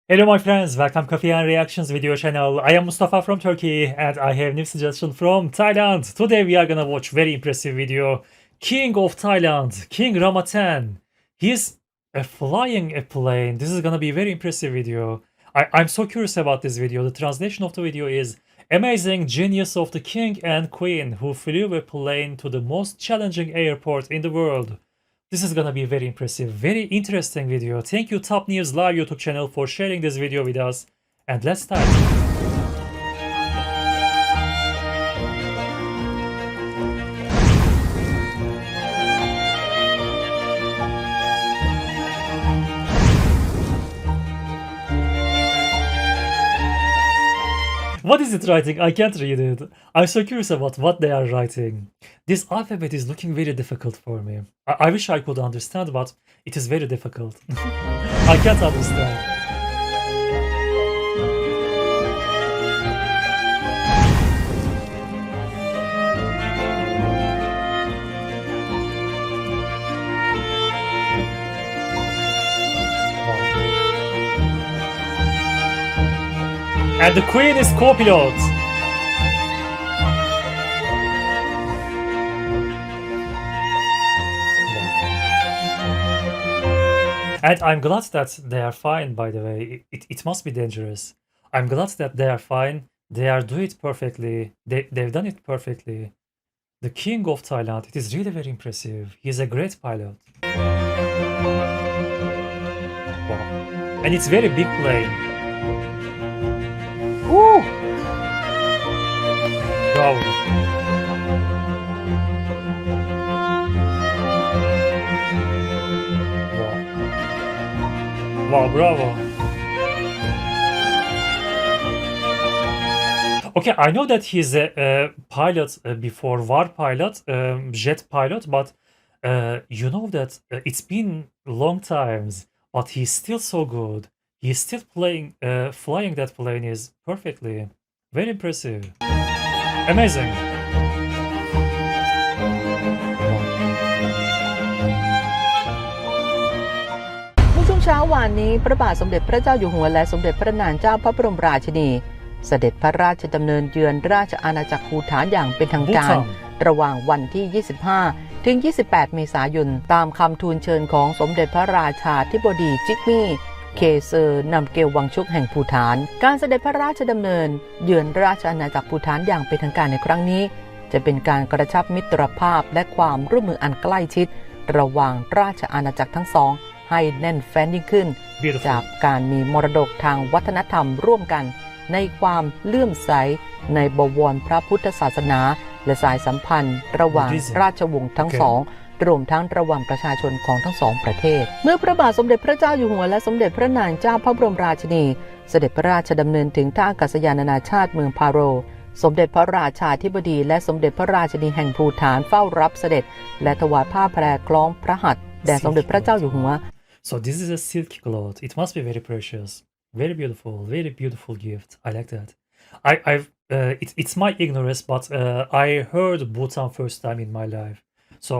Hello my friends, welcome Coffee and Reactions video channel. I am Mustafa from Turkey and I have new suggestion from Thailand. Today we are gonna watch very impressive video. King of Thailand, King Ramatan. He's flying a plane. This is gonna be a very impressive video. I'm so curious about this video. The translation of the video is amazing genius of the king and queen who flew a plane to the most challenging airport in the world. This is gonna be a very impressive, very interesting video. Thank you Top News Live YouTube channel for sharing this video with us. And let's start. What is it writing? I can't read it. I'm so curious about what they are writing. This alphabet is looking very difficult for me. I wish I could understand, but it is very difficult. I can't understand. And the queen is co-pilot. And I'm glad that they are fine, by the way. It must be dangerous. I'm glad that they are fine. They are doing it perfectly. They've done it perfectly. The king of Thailand. It is really very impressive. He's a great pilot. Wow. And it's very big plane. Woo! Bravo. Wow, bravo. Okay, I know that he's a pilot before, war pilot, jet pilot, but you know that it's been long times, but he's still so good. He's still flying that plane is perfectly. Very impressive. Amazing. เมื่อช่วงเช้าวานนี้พระบาทสมเด็จพระเจ้าอยู่หัวและสมเด็จพระนางเจ้าพระบรมราชินีเสด็จพระราชดำเนินเยือนราชอาณาจักรภูฏานอย่างเป็นทางการระหว่างวันที่ 25 ถึง 28 เมษายนตามคำทูลเชิญของสมเด็จพระราชาธิบดีจิกมี่เคเซอร์นำเกลวังชุกแห่งภูฏานการเสด็จพระราชดำเนินเยือนราชอาณาจักรภูฏานอย่างเป็นทางการในครั้งนี้จะเป็นการกระชับมิตรภาพและความร่วมมืออันใกล้ชิดระหว่างราชอาณาจักรทั้งสองให้แน่นแฟ้นยิ่งขึ้นจากการมีมรดกทางวัฒนธรรมร่วมกันในความเลื่อมใสในบวรพระพุทธศาสนาและสายสัมพันธ์ระหว่างราชวงศ์ทั้งสองรวมทั้งระหว่างประชาชนของทั้งสองประเทศเมื่อพระบาทสมเด็จพระเจ้าอยู่หัวและสมเด็จพระนางเจ้าพระบรมราชินีเสด็จพระราชดำเนินถึงท่าอากาศยานนานาชาติเมืองพาโรสมเด็จพระราชาธิบดีและสมเด็จพระราชินีแห่งภูฏานเฝ้ารับเสด็จและถวายผ้าแพรคล้องพระหัตถ์แด่สมเด็จพระเจ้าอยู่หัว So this is a silky cloth. It must be very precious, very beautiful gift. I like that. It's my ignorance, but I heard Bhutan first time in my life. So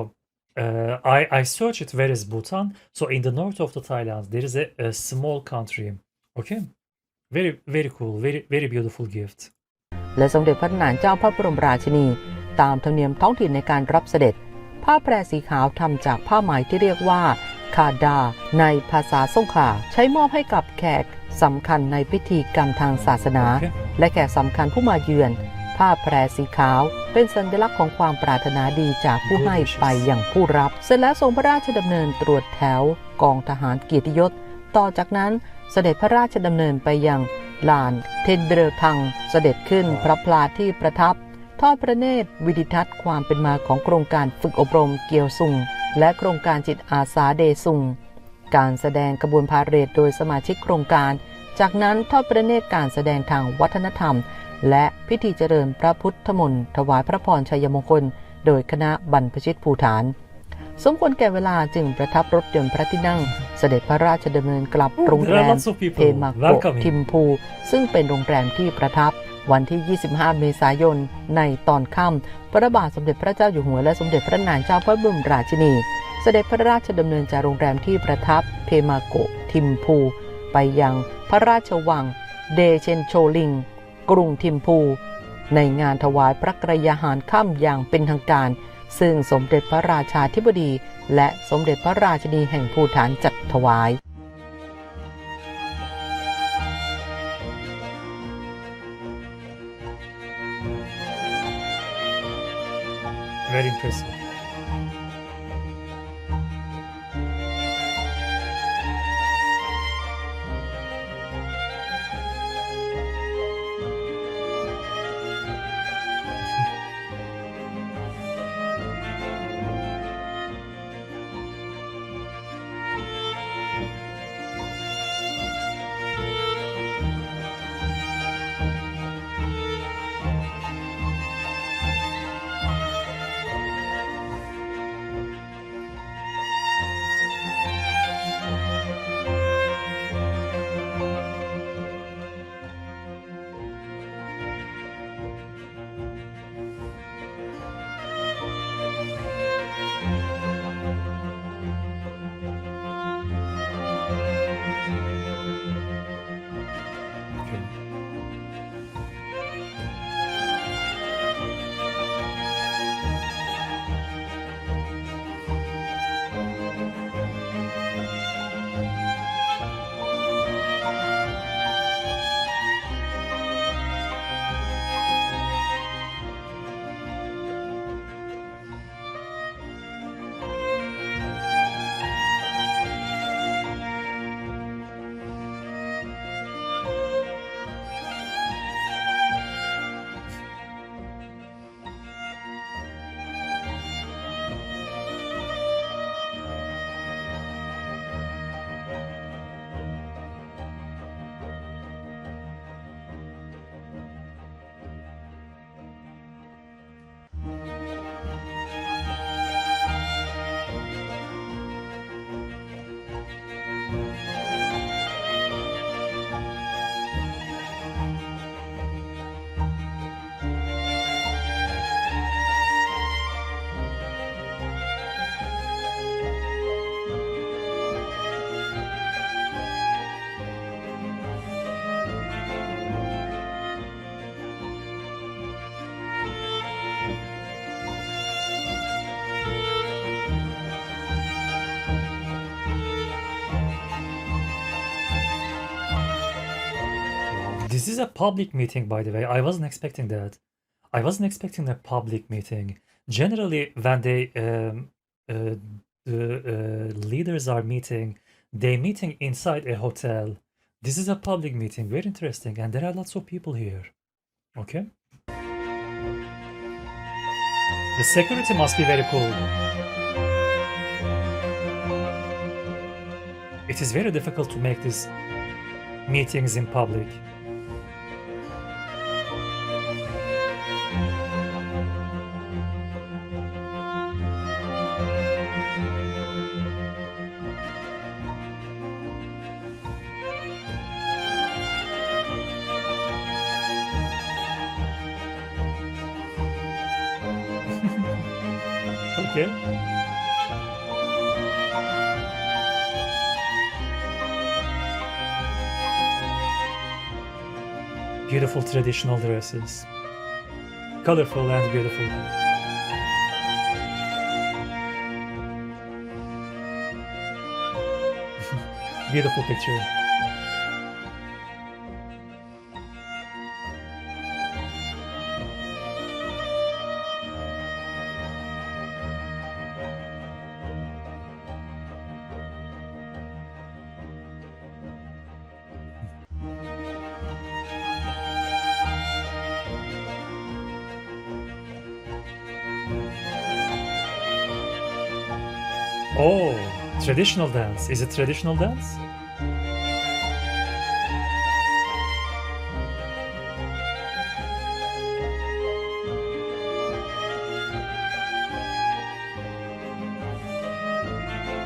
I searched it. Where is Bhutan? So in the north of the Thailand, there is a small country. Okay, very cool, very beautiful gift. และสมเด็จพระนางเจ้าพระบรมราชินีตามธรรมเนียมท้องถิ่นในการรับเสด็จผ้าแพรสีขาวทำจากผ้าไหมที่เรียกว่าคาดาในภาษาสงขลาใช้มอบให้กับแขกสำคัญในพิธีกรรมทางศาสนาและแขกสำคัญผู้มาเยือนผ้าแพรสีขาวเป็นสัญลักษณ์ของความปรารถนาดีจากผู้ให้ไปอย่างผู้รับเสร็จแล้วทรงพระราชดำเนินตรวจแถวกองทหารเกียรติยศต่อจากนั้นเสด็จพระราชดำเนินไปยังลานเทนเดรทังเสด็จขึ้นพระพลาที่ประทับทอดพระเนตรวิดิทัศน์ความเป็นมาของโครงการฝึกอบรมเกียวซุงและโครงการจิตอาสาเดซุงการแสดงกระบวนพาเหรดโดยสมาชิกโครงการจากนั้นทอดพระเนตรการแสดงทางวัฒนธรรมและพิธีเจริญพระพุทธมนต์ถวายพระพรชัยมงคลโดยคณะบรรพชิตภูฏานสมควรแก่เวลาจึงประทับรถยนต์พระที่นั่งเสด็จพระราชดำเนินกลับโรงแรมเทมาโกะทิมพูซึ่งเป็นโรงแรมที่ประทับ วันที่ 25 เมษายนในตอนค่ำพระบาทสมเด็จพระเจ้าอยู่หัวและสมเด็จพระนางเจ้าพระบรมราชินีเสด็จพระราชดำเนินจากโรงแรมที่ประทับเพมาโกะทิมพู ไปยังพระราชวังเดเชนโชลิงกรุงทิมพู ในงานถวายพระกรยาหารค่ำอย่างเป็นทางการซึ่งสมเด็จพระราชาธิบดีและสมเด็จพระราชินีแห่งภูฏานจัดถวาย Very impressive. This is a public meeting, by the way. I wasn't expecting that. I wasn't expecting a public meeting. Generally, when the leaders are meeting, they meeting inside a hotel. This is a public meeting. Very interesting, and there are lots of people here. Okay. The security must be very cool. It is very difficult to make these meetings in public. Okay. Beautiful traditional dresses. Colorful and beautiful. Beautiful picture. Oh, traditional dance. Is it traditional dance?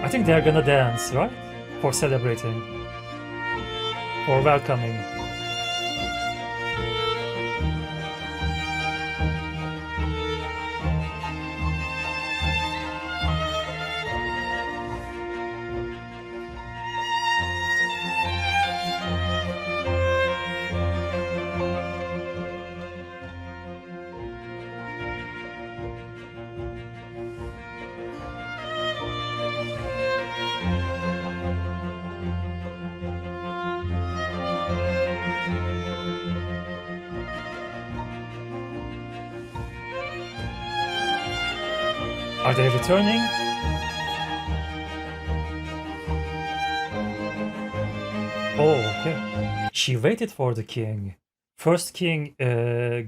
I think they're gonna dance, right? For celebrating. Or welcoming. Are they returning? Oh, okay. She waited for the king. First king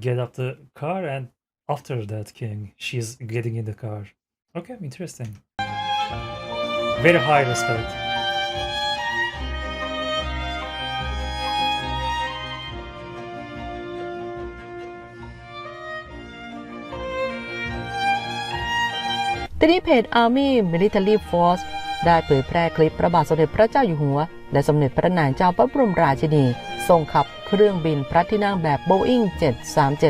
get up the car, and after that king, she's getting in the car. Okay, interesting. Very high respect.ทีนี้เพจ Army Military Force ได้เผยแพร่คลิปพระบาทสมเด็จพระเจ้าอยู่หัวและสมเด็จพระนางเจ้าพระบรมราชินีทรงขับเครื่องบินพระที่นั่งแบบ Boeing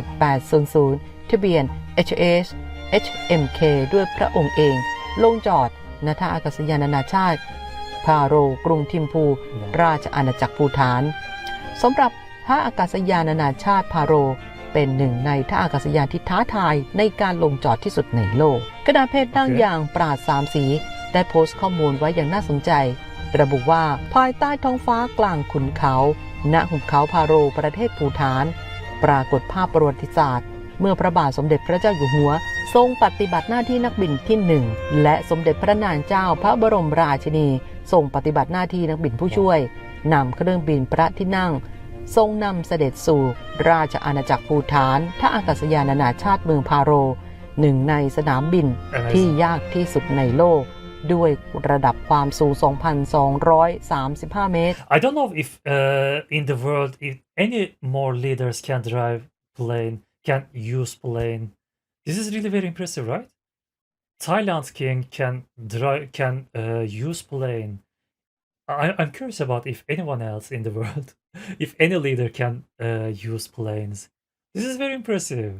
737-800 ทะเบียน HH HMK ด้วยพระองค์เองลงจอดณท่าอากาศยานนานาชาติพาโรกรุงทิมพูราชอาณาจักรภูฏานสำหรับท่าอากาศยานนานาชาติพาโรเป็นหนึ่งในท่าอากาศยานที่ท้าทายในการลงจอดที่สุดในโลกกระดาษเพจดังอย่างปราดสามสีได้โพสต์ข้อมูลไว้อย่างน่าสนใจระบุว่าภายใต้ท้องฟ้ากลางขุนเขาณหุบเขาพาโรประเทศภูฏานปรากฏภาพประวัติศาสตร์เมื่อพระบาทสมเด็จพระเจ้าอยู่หัวทรงปฏิบัติหน้าที่นักบินที่1และสมเด็จพระนางเจ้าพระบรมราชินีทรงปฏิบัติหน้าที่นักบินผู้ช่วยนำเครื่องบินพระที่นั่งทรงนำเสด็จสู่ราชอาณาจักรภูฏานท่าอากาศยานนานาชาติเมืองพาโรหนึ่งในสนามบินที่ยากที่สุดในโลกด้วยระดับความสูง 2,235 เมตร I don't know if in the world if any more leaders can drive plane, can use plane. This is really very impressive, right? Thailand king can use plane. I'm curious about if anyone else in the world, if any leader can use planes. This is very impressive.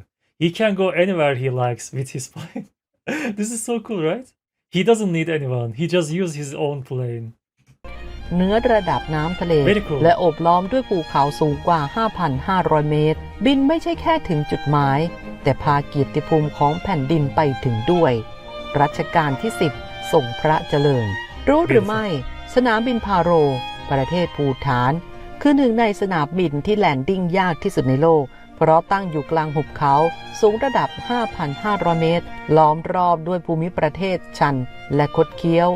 He can go anywhere he likes with his plane. This is so cool, right? He doesn't need anyone. He just uses his own plane. เนื้อระดับน้ำทะเล cool. และโอบล้อมด้วยภูเขาสูงกว่า 5,500 เมตรบินไม่ใช่แค่ถึงจุดหมายแต่พาเกียรติภูมิของแผ่นดินไปถึงด้วยรัชกาลที่ 10 ทรงพระเจริญรู้หรือไม่สนามบินพาโรประเทศภูฏานคือหนึ่งในสนามบินที่แลนดิ้งยากที่สุดในโลกเพราะตั้งอยู่กลางหุบเขาสูงระดับ 5,500 เมตรล้อมรอบด้วยภูมิประเทศชันและคดเคี้ยว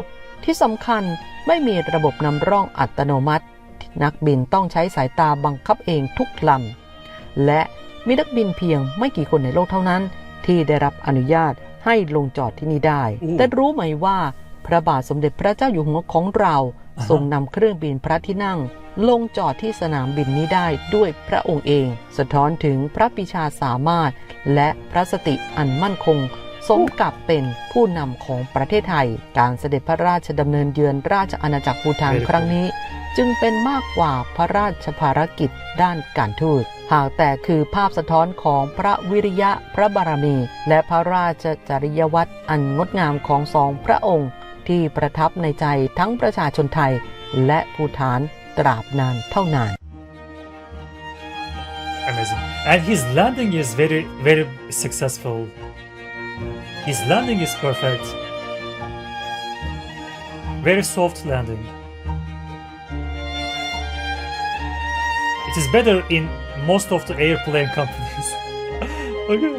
ที่สำคัญไม่มีระบบนำร่องอัตโนมัตินักบินต้องใช้สายตาบังคับเองทุกลำและมีนักบินเพียงไม่กี่คนในโลกเท่านั้นที่ได้รับอนุญาตให้ลงจอดที่นี่ได้แต่รู้ไหมว่าพระบาทสมเด็จพระเจ้าอยู่หัวของเราทรงนำเครื่องบินพระที่นั่งลงจอดที่สนามบินนี้ได้ด้วยพระองค์เองสะท้อนถึงพระปรีชาสามารถและพระสติอันมั่นคงสมกับเป็นผู้นำของประเทศไทยการเสด็จพระราชดำเนินเยือนราชอาณาจักรภูฏานครั้งนี้จึงเป็นมากกว่าพระราชภารกิจด้านการทูตหากแต่คือภาพสะท้อนของพระวิริยะพระบารมีและพระราชจริยวัตรอันงดงามของสองพระองค์ที่ประทับในใจทั้งประชาชนไทยและภูฏานตราบนานเท่านาน Amazing. And his landing is very, very successful. His landing is perfect. Very soft landing. It is better in most of the airplane companies. Okay.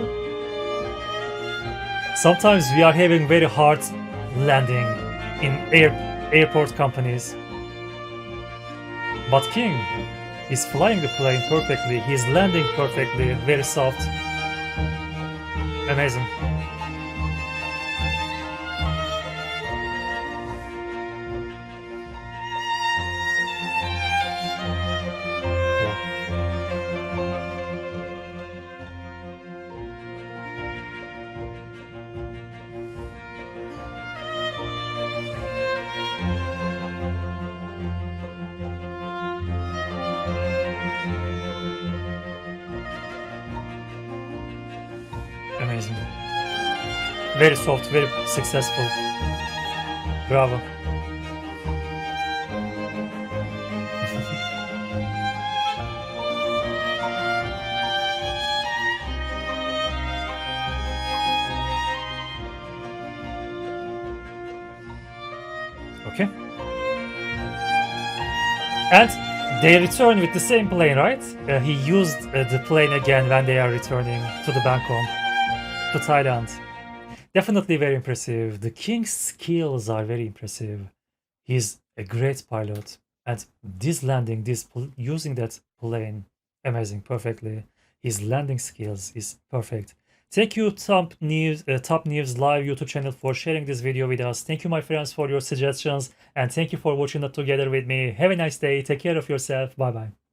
Sometimes we are having very hard landing in airport companies. But King is flying the plane perfectly. He's landing perfectly, very soft. Amazing. Amazing. Very soft, very successful. Bravo. Okay. And they return with the same plane, right? He used the plane again when they are returning to the Bangkok, to Thailand. Definitely very impressive. The king's skills are very impressive. He's a great pilot, and this landing, using that plane, amazing, perfectly. His landing skills is perfect. Thank you, Top News Live YouTube channel, for sharing this video with us. Thank you, my friends, for your suggestions, and thank you for watching it together with me. Have a nice day. Take care of yourself. Bye bye.